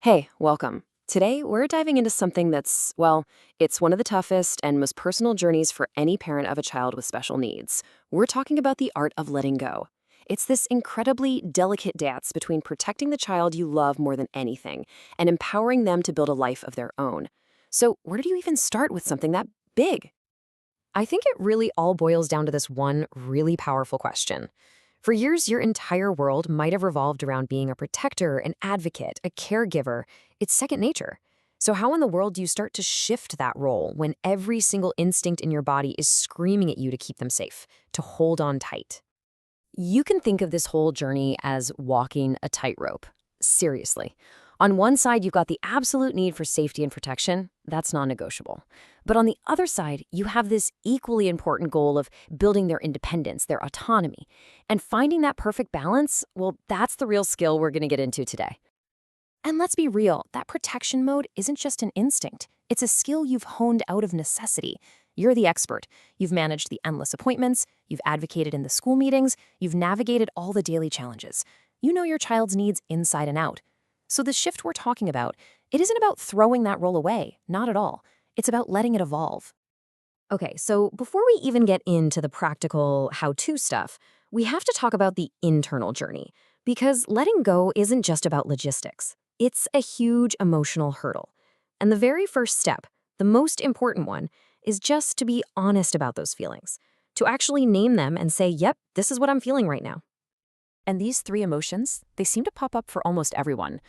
Hey, welcome. Today, we're diving into something that's, well, it's one of the toughest and most personal journeys for any parent of a child with special needs. We're talking about the art of letting go. It's this incredibly delicate dance between protecting the child you love more than anything and empowering them to build a life of their own. So, where do you even start with something that big? I think it really all boils down to this one really powerful question. For years, your entire world might have revolved around being a protector, an advocate, a caregiver. It's second nature. So, how in the world do you start to shift that role when every single instinct in your body is screaming at you to keep them safe, to hold on tight? You can think of this whole journey as walking a tightrope. Seriously. On one side, you've got the absolute need for safety and protection. That's non-negotiable. But on the other side, you have this equally important goal of building their independence, their autonomy. And finding that perfect balance, well, that's the real skill we're going to get into today. And let's be real, that protection mode isn't just an instinct. It's a skill you've honed out of necessity. You're the expert. You've managed the endless appointments, you've advocated in the school meetings, you've navigated all the daily challenges. You know your child's needs inside and out. So the shift we're talking about, it isn't about throwing that role away, not at all. It's about letting it evolve. Okay, so before we even get into the practical how-to stuff, we have to talk about the internal journey, because letting go isn't just about logistics. It's a huge emotional hurdle. And the very first step, the most important one, is just to be honest about those feelings, to actually name them and say, yep, this is what I'm feeling right now. And these three emotions, they seem to pop up for almost everyone.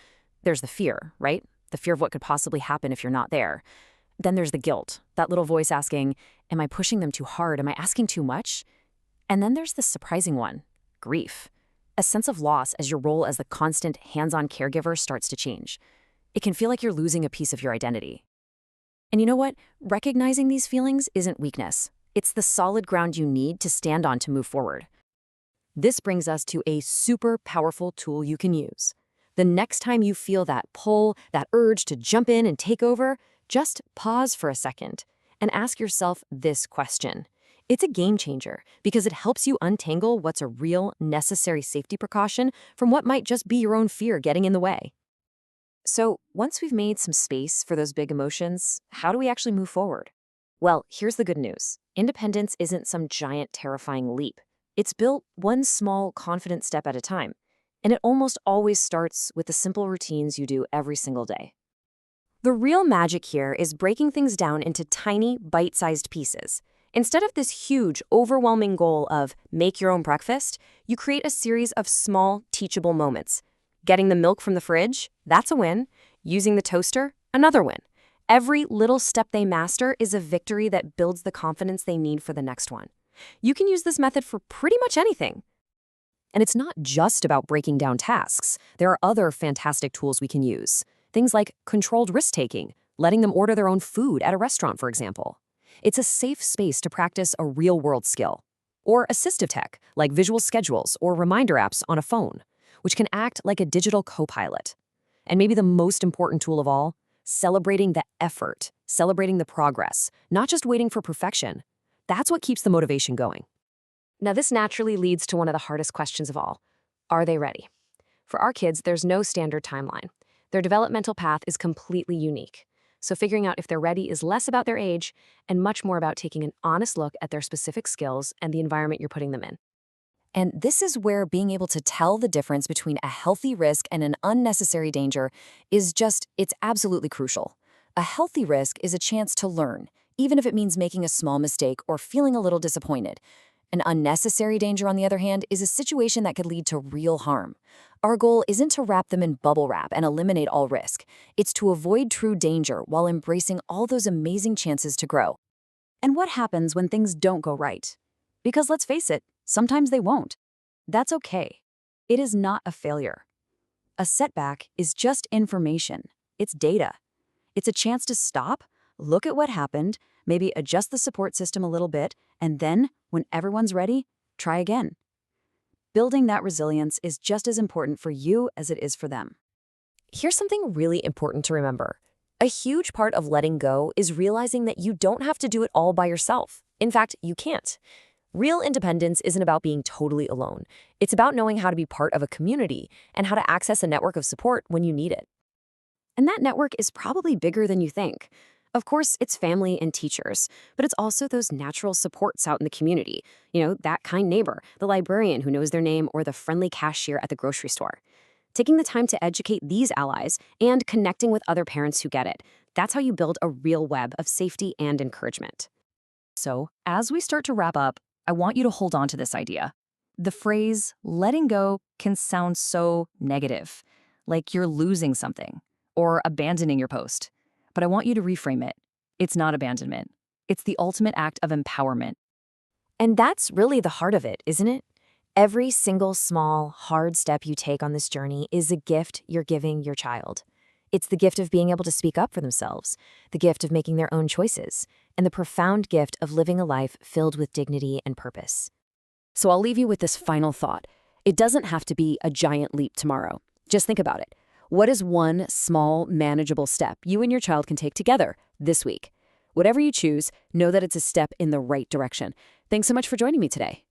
There's the fear, right? The fear of what could possibly happen if you're not there. Then there's the guilt, that little voice asking, am I pushing them too hard? Am I asking too much? And then there's the surprising one, grief. A sense of loss as your role as the constant hands-on caregiver starts to change. It can feel like you're losing a piece of your identity. And you know what? Recognizing these feelings isn't weakness. It's the solid ground you need to stand on to move forward. This brings us to a super powerful tool you can use. The next time you feel that pull, that urge to jump in and take over, just pause for a second and ask yourself this question. It's a game changer because it helps you untangle what's a real, necessary safety precaution from what might just be your own fear getting in the way. So, once we've made some space for those big emotions, how do we actually move forward? Well, here's the good news. Independence isn't some giant, terrifying leap. It's built one small, confident step at a time. And it almost always starts with the simple routines you do every single day. The real magic here is breaking things down into tiny, bite-sized pieces. Instead of this huge, overwhelming goal of make your own breakfast, you create a series of small, teachable moments. Getting the milk from the fridge, that's a win. Using the toaster, another win. Every little step they master is a victory that builds the confidence they need for the next one. You can use this method for pretty much anything. And it's not just about breaking down tasks. There are other fantastic tools we can use. Things like controlled risk-taking, letting them order their own food at a restaurant, for example. It's a safe space to practice a real-world skill. Or assistive tech, like visual schedules or reminder apps on a phone, which can act like a digital co-pilot. And maybe the most important tool of all, celebrating the effort, celebrating the progress, not just waiting for perfection. That's what keeps the motivation going. Now, this naturally leads to one of the hardest questions of all. Are they ready? For our kids, there's no standard timeline. Their developmental path is completely unique. So figuring out if they're ready is less about their age and much more about taking an honest look at their specific skills and the environment you're putting them in. And this is where being able to tell the difference between a healthy risk and an unnecessary danger it's absolutely crucial. A healthy risk is a chance to learn, even if it means making a small mistake or feeling a little disappointed. An unnecessary danger, on the other hand, is a situation that could lead to real harm. Our goal isn't to wrap them in bubble wrap and eliminate all risk. It's to avoid true danger while embracing all those amazing chances to grow. And what happens when things don't go right? Because let's face it, sometimes they won't. That's okay. It is not a failure. A setback is just information. It's data. It's a chance to stop, look at what happened, maybe adjust the support system a little bit, and then, when everyone's ready, try again. Building that resilience is just as important for you as it is for them. Here's something really important to remember. A huge part of letting go is realizing that you don't have to do it all by yourself. In fact, you can't. Real independence isn't about being totally alone. It's about knowing how to be part of a community and how to access a network of support when you need it. And that network is probably bigger than you think. Of course, it's family and teachers, but it's also those natural supports out in the community. That kind neighbor, the librarian who knows their name, or the friendly cashier at the grocery store. Taking the time to educate these allies and connecting with other parents who get it, that's how you build a real web of safety and encouragement. So, as we start to wrap up, I want you to hold on to this idea. The phrase letting go can sound so negative, like you're losing something or abandoning your post. But I want you to reframe it. It's not abandonment. It's the ultimate act of empowerment. And that's really the heart of it, isn't it? Every single small, hard step you take on this journey is a gift you're giving your child. It's the gift of being able to speak up for themselves, the gift of making their own choices, and the profound gift of living a life filled with dignity and purpose. So I'll leave you with this final thought. It doesn't have to be a giant leap tomorrow. Just think about it. What is one small, manageable step you and your child can take together this week? Whatever you choose, know that it's a step in the right direction. Thanks so much for joining me today.